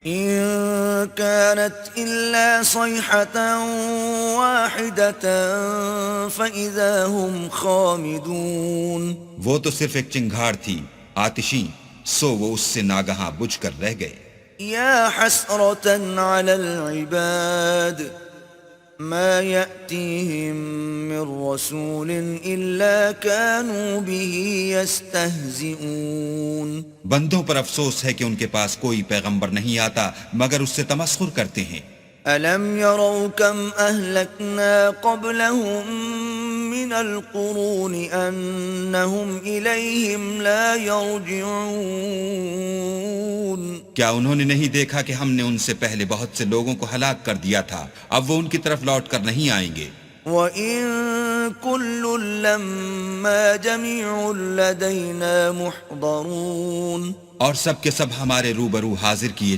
इन कानत इल्ला सयहतन वाहिदतन फइज़ा हुम खामिदून। वो तो सिर्फ एक चिंगार थी आतिशी, सो वो उससे नागहां बुझकर रह गए। या हसरतन अलल इबाद मा यअतीहिम मिर रसूलिन इल्ला कानू बिही यस्तहज़िऊन। बंदों पर अफसोस है कि उनके पास कोई पैगंबर नहीं आता मगर उससे तमस्खुर करते हैं। अलम यरौ कम अहलकना क़ब्लहुम मिनल क़ुरून अन्नहुम इलैहिम ला यरजिऊन। क्या उन्होंने नहीं देखा कि हमने उनसे पहले बहुत से लोगों को हलाक कर दिया था, अब वो उनकी तरफ लौट कर नहीं आएंगे। व इन कुल्लुन लम्मा जमीउन लदैना मुहदरून। और सब के सब हमारे रूबरू हाजिर किए